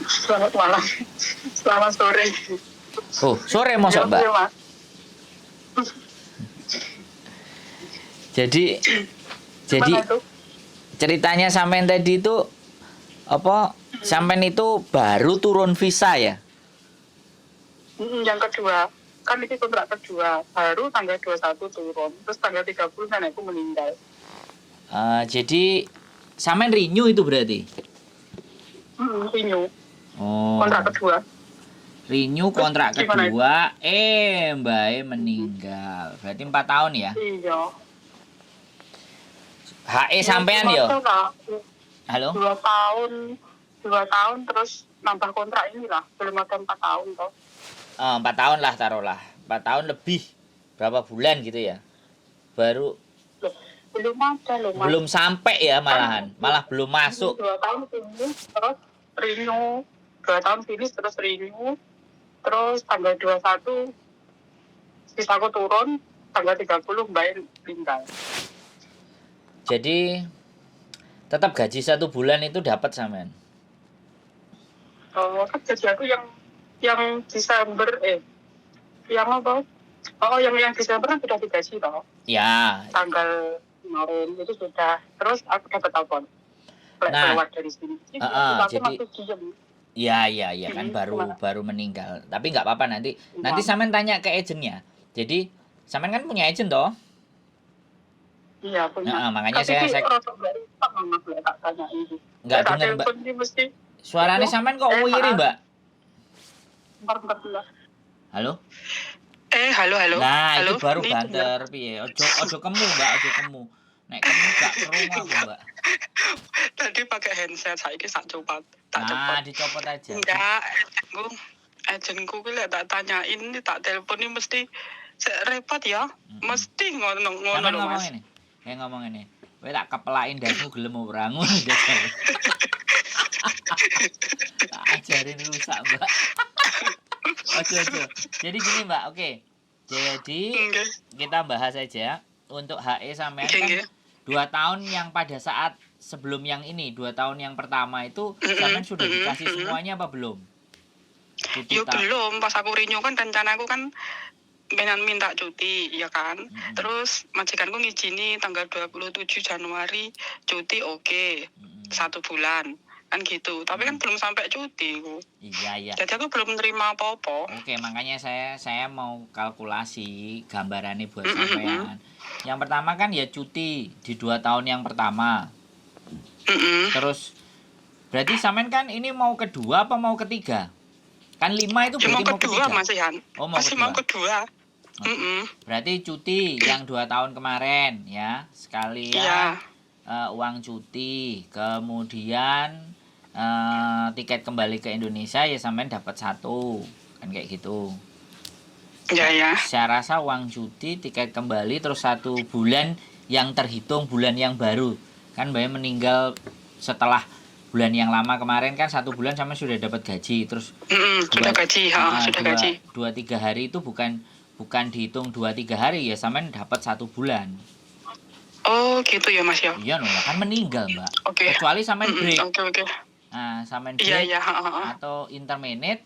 Selamat malam. Selamat sore. Oh, sore mosok, Mbak. Iya, Mas. Jadi Gimana itu? ceritanya sampean tadi itu apa? Sampean itu baru turun visa ya? Yang kedua, kan ini kontrak kedua. Baru tanggal 21 turun. Terus tanggal 30 nenekku meninggal. Jadi sampean renew itu berarti? Renew. Oh. Kontrak kedua. Renew Terus kontrak gimana kedua, Mbak E meninggal. Berarti 4 tahun ya? Iya. HE sampean yo? Halo? 2 tahun terus nambah kontrak ini lah. Belum ada 4 tahun toh. 4 tahun lah taruhlah. 4 tahun lebih. Berapa bulan gitu ya? Baru Loh, belum ada loh, Mas. belum sampai ya malahan. Malah belum masuk. 2 tahun finish terus renew. 2 tahun finish terus renew. Terus tanggal 21 visaku turun, tanggal 30 Mbak E meninggal. Jadi tetap gaji 1 bulan itu dapat sampean. Oh, kan gaji aku yang Desember yang apa? Oh, yang Desember kan sudah digaji toh. Ya. Tanggal kemarin itu sudah. Terus aku dapat telepon. Nah, keluar dari sini. jadi masih diem. Iya kan baru meninggal. Tapi nggak apa-apa nanti sampean tanya ke agennya. Jadi sampean kan punya agen toh? Iya punya. Makanya Tapi saya rosok dari tak tanya ini. nggak dengar, Mbak. Mesti Suaranya sampean kok wiri, Mbak? Bentar. Halo? Halo. Nah, halo? itu baru Ini banter piye? Ojo kemu, Mbak, ojo kemu. Nek kemu gak kerungu aku, Mbak. Tadi pakai handset, saiki sak copot. Nah, dicopot aja. Enggak, agenku ki lek tak tanyain ini tak telepon ini mesti repot ya. Mesti ngono Sampeyan lho, ngomong Mas. ini. Ngomong ini. Kowe tak kepelain dasmu gelem ora ngono jajal. Ajarin rusak, Mbak. Ojo. Jadi gini, Mbak. Oke. Jadi kita bahas aja untuk HE sampean kan 2 tahun yang pada saat sebelum yang ini, 2 tahun yang pertama itu sampean sudah dikasih semuanya apa belum? Yo belum, pas aku renew kan rencanaku kan pengen minta cuti, ya kan. Terus majikanku ngizini tanggal 27 Januari cuti oke. 1 bulan. Kan gitu. Tapi kan belum sampai cuti ku. Iya. Jadi aku belum nerima apa-apa. Oke, makanya saya mau kalkulasi gambarannya buat sampean. Yang pertama kan ya cuti di 2 tahun yang pertama. Terus berarti sampean kan ini mau kedua apa mau ketiga? Kan 5 itu berarti mau kedua, ketiga. Mas Ihan. Oh, masih mau kedua. Berarti cuti yang 2 tahun kemarin ya. Sekalian uang cuti, kemudian tiket kembali ke Indonesia ya sampean dapat 1. Kan kayak gitu. Ya. Saya rasa uang cuti, tiket kembali, terus 1 bulan yang terhitung bulan yang baru. Kan Mbak meninggal setelah bulan yang lama kemarin kan 1 bulan sama sudah dapat gaji. Terus sudah gaji, sudah gaji. 2-3 hari itu bukan dihitung 2-3 hari ya sampean dapat 1 bulan. Oh gitu ya Mas ya. Iya kan meninggal, Mbak. Okay. Kecuali sampean break. Oke. Nah, sampean break atau intermittent.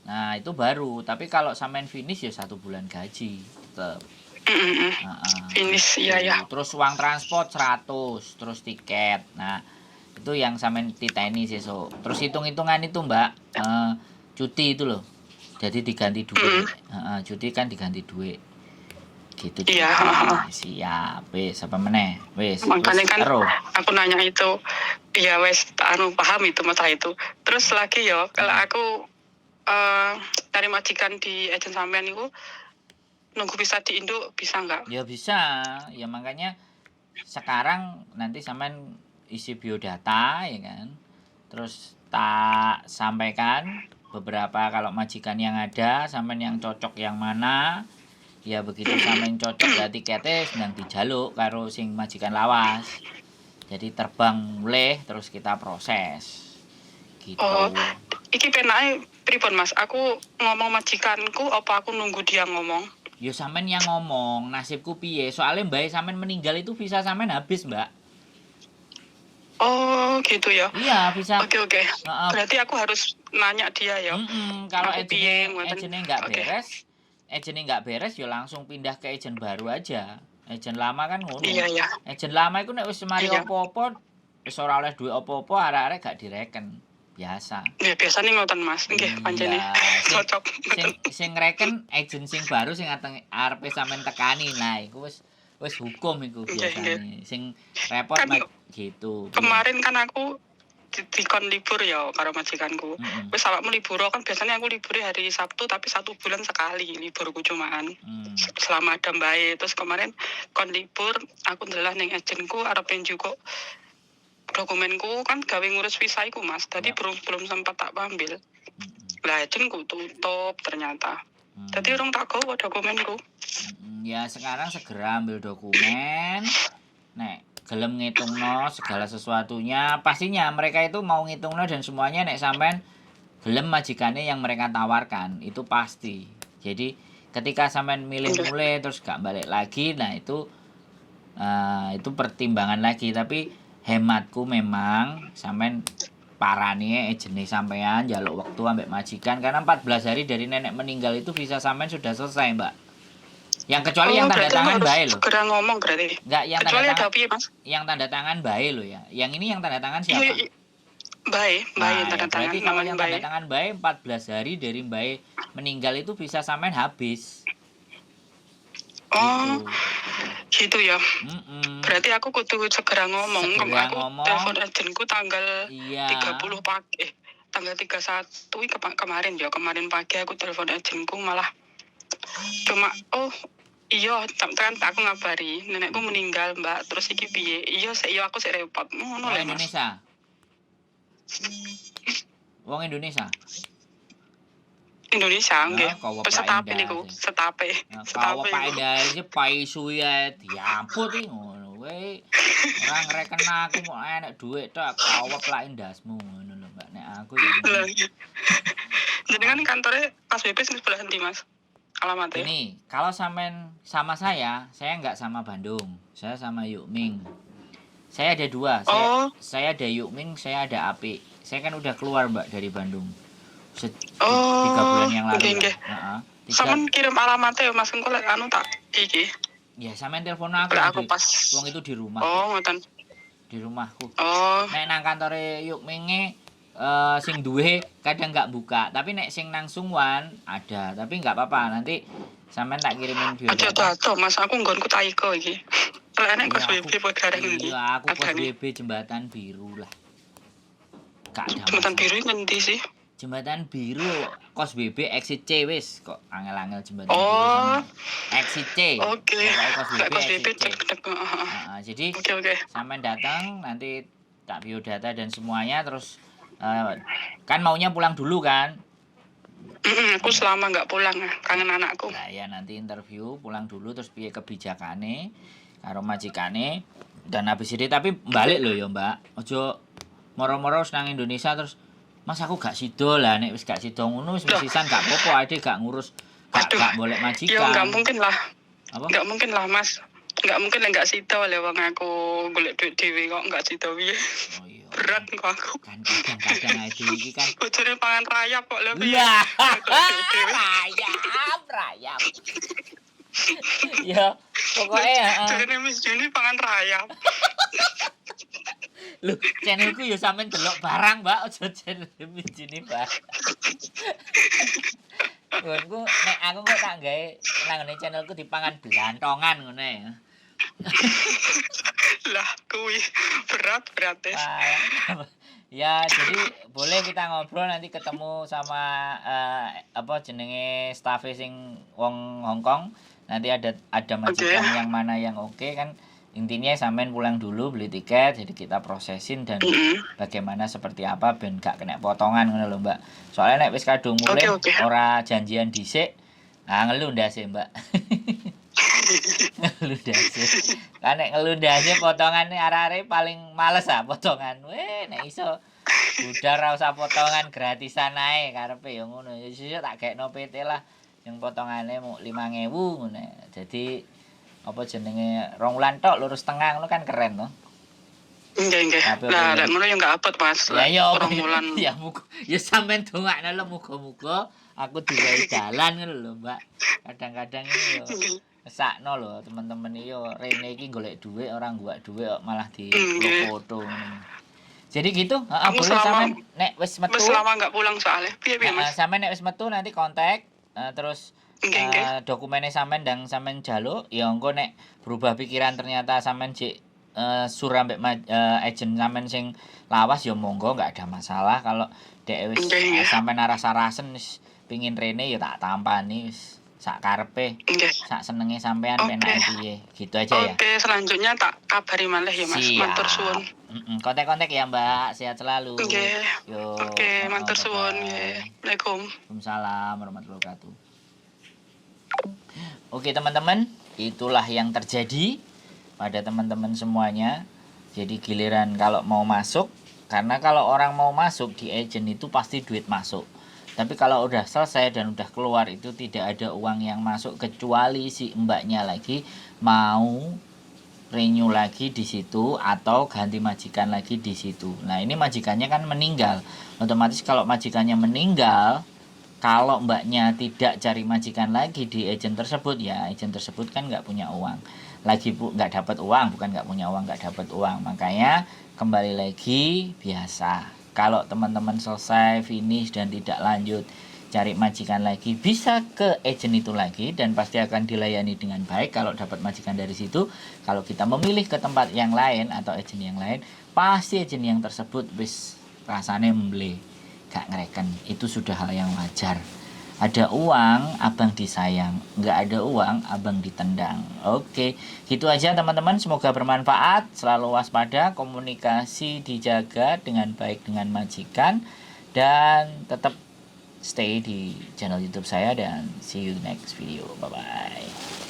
Nah, itu baru. Tapi kalau sampean finish ya 1 bulan gaji tetap. Finish ya. Terus uang transport 100, terus tiket. Nah, itu yang sampean titeni sesuk. Terus hitung-hitungan itu, Mbak. Cuti itu loh. Jadi diganti duit. Cuti kan diganti duit. Gitu. Iya. Siap. Wis apa meneh? Wis. Makanya kan aku nanya itu. Ya wes paham itu masalah itu. Terus lagi yo, kalau aku dari majikan di agen sampean itu nunggu bisa di Indo bisa nggak? Ya bisa. Ya makanya sekarang nanti sampean isi biodata ya kan. Terus tak sampaikan beberapa kalau majikan yang ada, sampean yang cocok yang mana. Ya begitu sampean cocok ya tiketnya sedang dijaluk karo sing majikan lawas. Jadi terbang mulai terus kita proses. Gitu. Oh, iki penake pripun Mas? Aku ngomong majikanku apa aku nunggu dia ngomong? Ya sampean yang ngomong, nasibku piye? Soalnya Mbak sampean meninggal itu visa sampean habis, Mbak. Oh, gitu ya. Iya, bisa. Oke. Heeh. Berarti aku harus nanya dia ya. Kalau Aku piye ngoten. agentnya nggak Oke. beres, ya langsung pindah ke agent baru aja. Agent lama kan ngono. Iya. Agent lama iku nek wis mari Iya. apa-apa wis ora oleh duit apa-apa, arek-arek gak direken. Biasa. Ya biasanya ngoten Mas. Nggih, pancene. Iya, Cocok. sing ngreken agent sing baru sing arepe sampean tekani. Nah, iku wis hukum iku biasane. Sing repot Kan gitu. kemarin kan aku dikon libur ya karo majikanku. Wis awakmu libur kan biasanya aku libur hari Sabtu tapi 1 bulan sekali liburku cumaan. Selama ada Mbak. Terus kemarin kon libur aku ndelah ning agenku arep njuk dokumenku kan gawe ngurus visa iku Mas. Tadi belum sempat tak ambil. Lah agenku tutup ternyata. Jadi orang tak gawa dokumenku. Ya sekarang segera ambil dokumen. Nek gelem ngitungno segala sesuatunya, pastinya mereka itu mau ngitungno dan semuanya nek sampean gelem majikannya yang mereka tawarkan, itu pasti. Jadi ketika sampean milih-mulih terus gak balik lagi, nah itu pertimbangan lagi. Tapi hematku memang sampean parane ejene sampean njaluk waktu ambek majikan karena 14 hari dari nenek meninggal itu visa sampean sudah selesai, Mbak. Yang kecuali yang tanda tangan bae loh. Segera ngomong berarti. Enggak, yang kecuali tanda ada piye, Mas? Yang tanda tangan bae loh ya. Yang ini yang tanda tangan siapa? Bae tanda tangan. Berarti kalau yang tanda tangan bae 14 hari dari bae meninggal itu bisa sampean habis. Oh. Gitu ya. Berarti aku kudu segera ngomong. Aku telepon agenku tanggal 30 pagi. Tanggal 31 kemarin pagi aku telepon agenku malah cuma iya kan aku ngabari nenekku meninggal Mbak terus iki piye iya aku sik repot ngono lho Mas. Wong Indonesia nggih setape niku setape Pak Indah pai suwe diamput iki ngono kowe ora ngreken aku kok enek dhuwit tok kawep lak indasmu ngono lho Mbak nek aku ya. Jadi kan kantornya PSBB sing sebelah endi Mas? Alamatnya. Ini, kalau sampean sama saya nggak sama Bandung. Saya sama Yukming. Saya ada 2. Saya ada Yukming, saya ada Api. Saya kan udah keluar Mbak dari Bandung. 3 bulan yang lalu. Sampean kirim alamatnya Mas engko lek anu tak iki. Ya, sampean telepon aku. Wong itu di rumah. Oh, ngoten. Di rumahku. Nek nang kantore Yukminge sing duwe kadang nggak buka, tapi nek sing nang Sungwan ada, tapi nggak apa-apa nanti sampean tak kirimin biodata. Aja Mas, aku nggonku Taiko iki. Lek nek PSBB kok gareng iki. Iya, aku PSBB Jembatan Biru lah. Gak ada. Jembatan Biru ngendi sih? Jembatan Biru kos BB exit C wis kok angel-angel Jembatan Biru. Exit C. Oke. Kos BB exit C. Jadi Oke. sampean datang nanti tak biodata dan semuanya terus kan maunya pulang dulu kan? Aku selama nggak pulang, kangen anakku. Nah ya nanti interview pulang dulu terus piye kebijakane karo majikane dan habis itu tapi balik loh ya Mbak. Ojo moro-moro nang Indonesia terus Mas aku gak sido lah nek wis gak sido ngono wis sisan gak apa-apa ade gak ngurus gak boleh majikan. Ya enggak mungkin lah. Apa? Enggak mungkin lah Mas. Enggak mungkin lah enggak sido le wong aku golek duit dhewe kok enggak sido piye. Oh iya. Berat kok aku. Kan kadang-kadang ade iki kan bojone pangan rayap kok lho piye. Iya. Rayap. Ya, pokoknya Jane Miss Juni pangan rayap. Lho, channelku ya sampean delok barang, Mbak, aja channel Miss Juni, Mbak. Nggonku nek aku kok tak gawe nang ngene channelku dipangan belantongan ngono ya. Lah, kuwi berat. Ya, jadi boleh kita ngobrol nanti ketemu sama jenenge staff sing wong Hong Kong. Nanti ada majikan yang mana yang oke kan. Intinya sampean pulang dulu beli tiket jadi kita prosesin dan bagaimana seperti apa ben gak kena potongan ngono lho Mbak. Soalnya nek wis kadung mulai ora janjian dhisik, ngelu ndase Mbak. Ngelu ndase. Kan nek ngelu ndase potongane arek-arek paling males potongan. Nek iso udah ra usah potongan gratisan ae karepe ya ngono. Ya sesuk tak gekno PT lah yang potongane mau 5.000 ngono. Jadi apa jenenge 2 wulan tok lurus tengah ngono kan keren to. Nggih. Tapi Lah oke. lek ngono ya enggak abot Mas. Ya Lek ya apa orang bulan. ya muga ya sampean dongakno lho muga-muga aku diwehi dalan ngono lho, Mbak. Kadang-kadang iki yo Nggih. sakno lho teman-teman iki yo rene iki golek dhuwit ora golek dhuwit kok malah di-upload Nggih. foto ngono. Jadi gitu, heeh, Aku boleh selama sampean nek wis metu, selama enggak pulang soalnya. Piye heeh, Mas? sampean nek wis metu nanti kontak, terus Nggih. dokumennya sampean ndang sampean jaluk, ya engko nek berubah pikiran ternyata sampean sik sur ambek agen sampean sing lawas ya monggo nggak ada masalah kalau dek wis Nggih. sampean arah-arasen wis pingin rene ya tak tampani wis sak karepe, Nggih. sak senenge sampean Oke. penake piye. Gitu aja ya. Oke, selanjutnya tak kabari malih ya Mas. Matur suwun. Siap. Kontak-kontak ya Mbak, sehat selalu. Nggih. Yo. Oke, matur suwun. Bye-bye. Nggih. Waalaikumsalam. Waalaikumsalam warahmatullahi wabarakatuh. Oke teman-teman, itulah yang terjadi pada teman-teman semuanya. Jadi giliran kalau mau masuk, karena kalau orang mau masuk di agent itu pasti duit masuk. Tapi kalau udah selesai dan udah keluar itu tidak ada uang yang masuk kecuali si mbaknya lagi mau renew lagi di situ atau ganti majikan lagi di situ. Nah ini majikannya kan meninggal. Otomatis kalau majikannya meninggal, kalau mbaknya tidak cari majikan lagi di agent tersebut, ya agent tersebut kan nggak punya uang lagi, nggak dapat uang, bukan nggak punya uang, nggak dapat uang. Makanya kembali lagi biasa, kalau teman-teman selesai finish dan tidak lanjut cari majikan lagi, bisa ke agent itu lagi dan pasti akan dilayani dengan baik kalau dapat majikan dari situ. Kalau kita memilih ke tempat yang lain atau agent yang lain, pasti agent yang tersebut wis rasanya membeli gak ngereken, itu sudah hal yang wajar. Ada uang abang disayang, nggak ada uang abang ditendang. Oke, gitu aja teman-teman, semoga bermanfaat. Selalu waspada, komunikasi dijaga dengan baik dengan majikan, dan tetap stay di channel YouTube saya, dan see you next video. Bye bye.